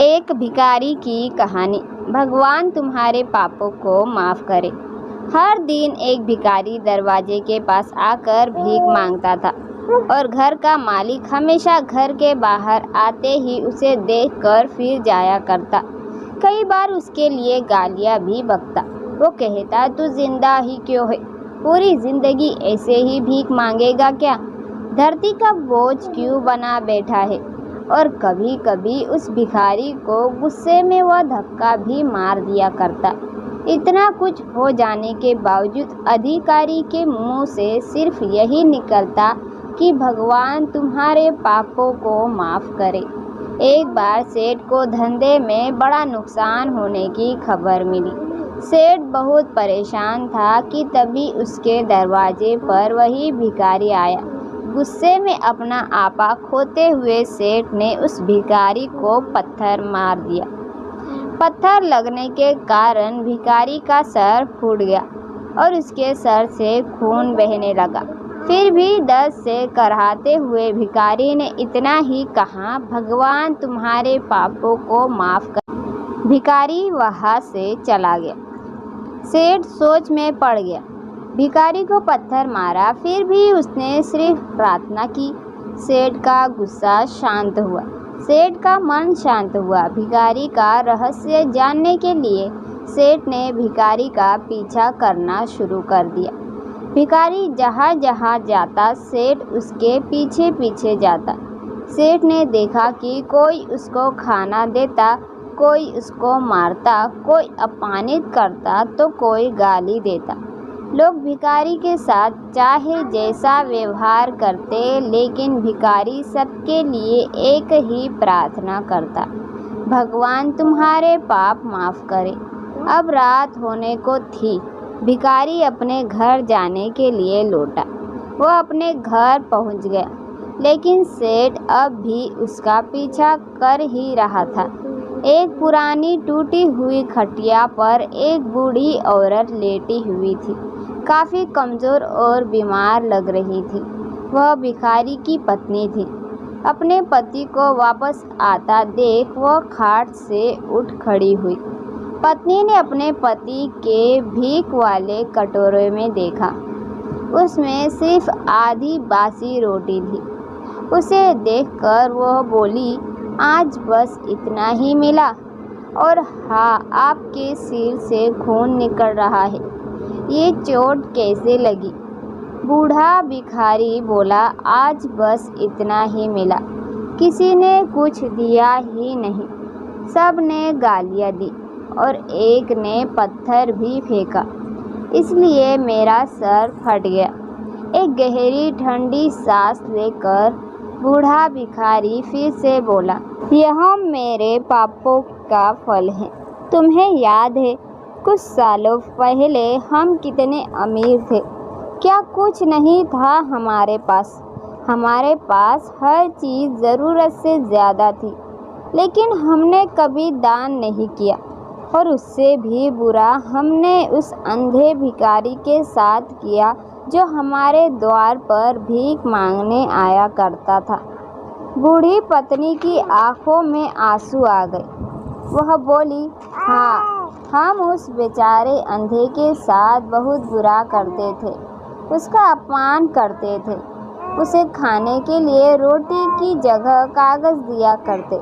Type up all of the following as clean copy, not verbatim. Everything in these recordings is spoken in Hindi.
एक भिखारी की कहानी। भगवान तुम्हारे पापों को माफ़ करे। हर दिन एक भिखारी दरवाजे के पास आकर भीख मांगता था और घर का मालिक हमेशा घर के बाहर आते ही उसे देखकर फिर जाया करता। कई बार उसके लिए गालियाँ भी बकता। वो कहता, तू जिंदा ही क्यों है? पूरी जिंदगी ऐसे ही भीख मांगेगा क्या? धरती का बोझ क्यों बना बैठा है? और कभी कभी उस भिखारी को गुस्से में वह धक्का भी मार दिया करता। इतना कुछ हो जाने के बावजूद अधिकारी के मुंह से सिर्फ यही निकलता कि भगवान तुम्हारे पापों को माफ़ करे। एक बार सेठ को धंधे में बड़ा नुकसान होने की खबर मिली। सेठ बहुत परेशान था कि तभी उसके दरवाजे पर वही भिखारी आया। गुस्से में अपना आपा खोते हुए सेठ ने उस भिखारी को पत्थर मार दिया। पत्थर लगने के कारण भिखारी का सर फूट गया और उसके सर से खून बहने लगा। फिर भी दर्द से कराहते हुए भिखारी ने इतना ही कहा, भगवान तुम्हारे पापों को माफ़ कर। भिखारी वहाँ से चला गया। सेठ सोच में पड़ गया। भिखारी को पत्थर मारा, फिर भी उसने सिर्फ प्रार्थना की। सेठ का गुस्सा शांत हुआ। सेठ का मन शांत हुआ। भिखारी का रहस्य जानने के लिए सेठ ने भिखारी का पीछा करना शुरू कर दिया। भिखारी जहाँ जहाँ जाता सेठ उसके पीछे पीछे जाता। सेठ ने देखा कि कोई उसको खाना देता, कोई उसको मारता, कोई अपमानित करता तो कोई गाली देता। लोग भिखारी के साथ चाहे जैसा व्यवहार करते, लेकिन भिखारी सबके लिए एक ही प्रार्थना करता, भगवान तुम्हारे पाप माफ़ करे। अब रात होने को थी। भिखारी अपने घर जाने के लिए लौटा। वह अपने घर पहुंच गया, लेकिन सेठ अब भी उसका पीछा कर ही रहा था। एक पुरानी टूटी हुई खटिया पर एक बूढ़ी औरत लेटी हुई थी। काफ़ी कमज़ोर और बीमार लग रही थी। वह भिखारी की पत्नी थी। अपने पति को वापस आता देख वह खाट से उठ खड़ी हुई। पत्नी ने अपने पति के भीख वाले कटोरे में देखा। उसमें सिर्फ आधी बासी रोटी थी। उसे देखकर वह बोली, आज बस इतना ही मिला? और हाँ, आपके सिर से खून निकल रहा है। ये चोट कैसे लगी? बूढ़ा भिखारी बोला, आज बस इतना ही मिला। किसी ने कुछ दिया ही नहीं। सब ने गालियाँ दी और एक ने पत्थर भी फेंका, इसलिए मेरा सर फट गया। एक गहरी ठंडी सांस लेकर बूढ़ा भिखारी फिर से बोला, यह मेरे पापों का फल है। तुम्हें याद है कुछ सालों पहले हम कितने अमीर थे? क्या कुछ नहीं था हमारे पास? हमारे पास हर चीज़ ज़रूरत से ज़्यादा थी, लेकिन हमने कभी दान नहीं किया। और उससे भी बुरा हमने उस अंधे भिखारी के साथ किया जो हमारे द्वार पर भीख मांगने आया करता था। बूढ़ी पत्नी की आंखों में आंसू आ गए। वह बोली, हाँ, हम उस बेचारे अंधे के साथ बहुत बुरा करते थे। उसका अपमान करते थे। उसे खाने के लिए रोटी की जगह कागज़ दिया करते।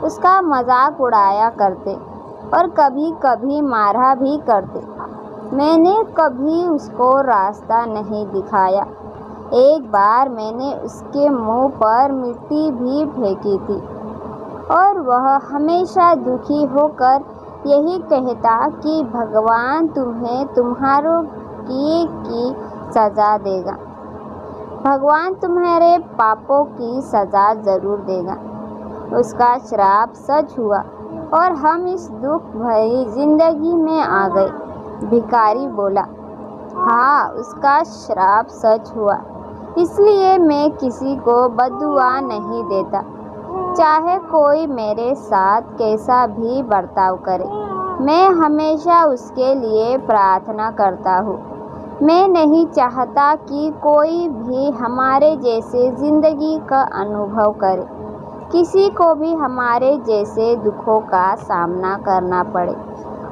उसका मजाक उड़ाया करते और कभी कभी मारा भी करते। मैंने कभी उसको रास्ता नहीं दिखाया। एक बार मैंने उसके मुंह पर मिट्टी भी फेंकी थी और वह हमेशा दुखी होकर यही कहता कि भगवान तुम्हें तुम्हारों किए की सज़ा देगा। भगवान तुम्हारे पापों की सज़ा ज़रूर देगा। उसका श्राप सच हुआ और हम इस दुख भरी जिंदगी में आ गए। भिखारी बोला, हाँ, उसका श्राप सच हुआ, इसलिए मैं किसी को बद्दुआ नहीं देता, चाहे कोई मेरे साथ कैसा भी बर्ताव करे। मैं हमेशा उसके लिए प्रार्थना करता हूँ। मैं नहीं चाहता कि कोई भी हमारे जैसे ज़िंदगी का अनुभव करे। किसी को भी हमारे जैसे दुखों का सामना करना पड़े।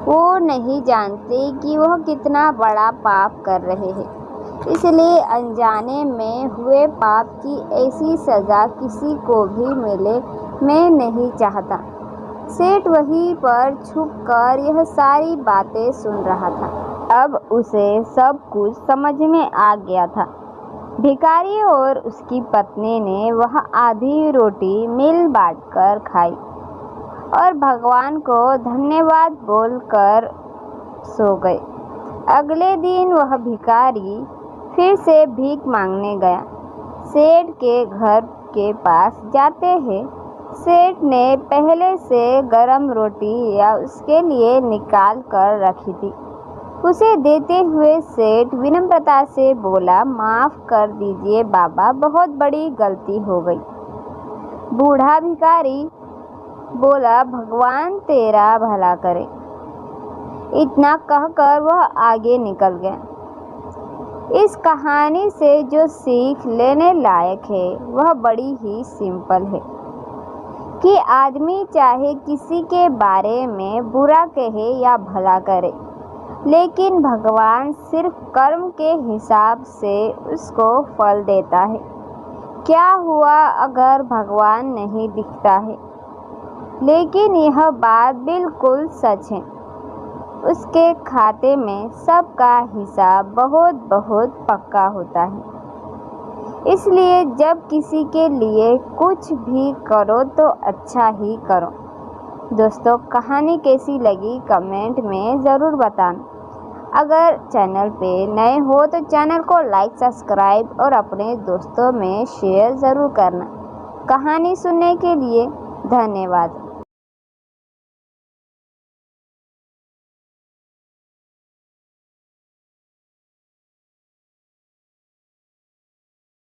वो नहीं जानते कि वह कितना बड़ा पाप कर रहे हैं, इसलिए अनजाने में हुए पाप की ऐसी सज़ा किसी को भी मिले मैं नहीं चाहता। सेठ वहीं पर छुपकर यह सारी बातें सुन रहा था। अब उसे सब कुछ समझ में आ गया था। भिखारी और उसकी पत्नी ने वह आधी रोटी मिल बांटकर खाई और भगवान को धन्यवाद बोलकर सो गए। अगले दिन वह भिखारी फिर से भीख मांगने गया। सेठ के घर के पास जाते हैं सेठ ने पहले से गरम रोटी या उसके लिए निकाल कर रखी थी। उसे देते हुए सेठ विनम्रता से बोला, माफ़ कर दीजिए बाबा, बहुत बड़ी गलती हो गई। बूढ़ा भिखारी बोला, भगवान तेरा भला करे। इतना कहकर वह आगे निकल गया। इस कहानी से जो सीख लेने लायक है वह बड़ी ही सिंपल है कि आदमी चाहे किसी के बारे में बुरा कहे या भला करे, लेकिन भगवान सिर्फ कर्म के हिसाब से उसको फल देता है। क्या हुआ अगर भगवान नहीं दिखता है? लेकिन यह बात बिल्कुल सच है, उसके खाते में सबका हिसाब बहुत बहुत पक्का होता है। इसलिए जब किसी के लिए कुछ भी करो तो अच्छा ही करो। दोस्तों, कहानी कैसी लगी कमेंट में ज़रूर बताना। अगर चैनल पे नए हो तो चैनल को लाइक, सब्सक्राइब और अपने दोस्तों में शेयर ज़रूर करना। कहानी सुनने के लिए धन्यवाद।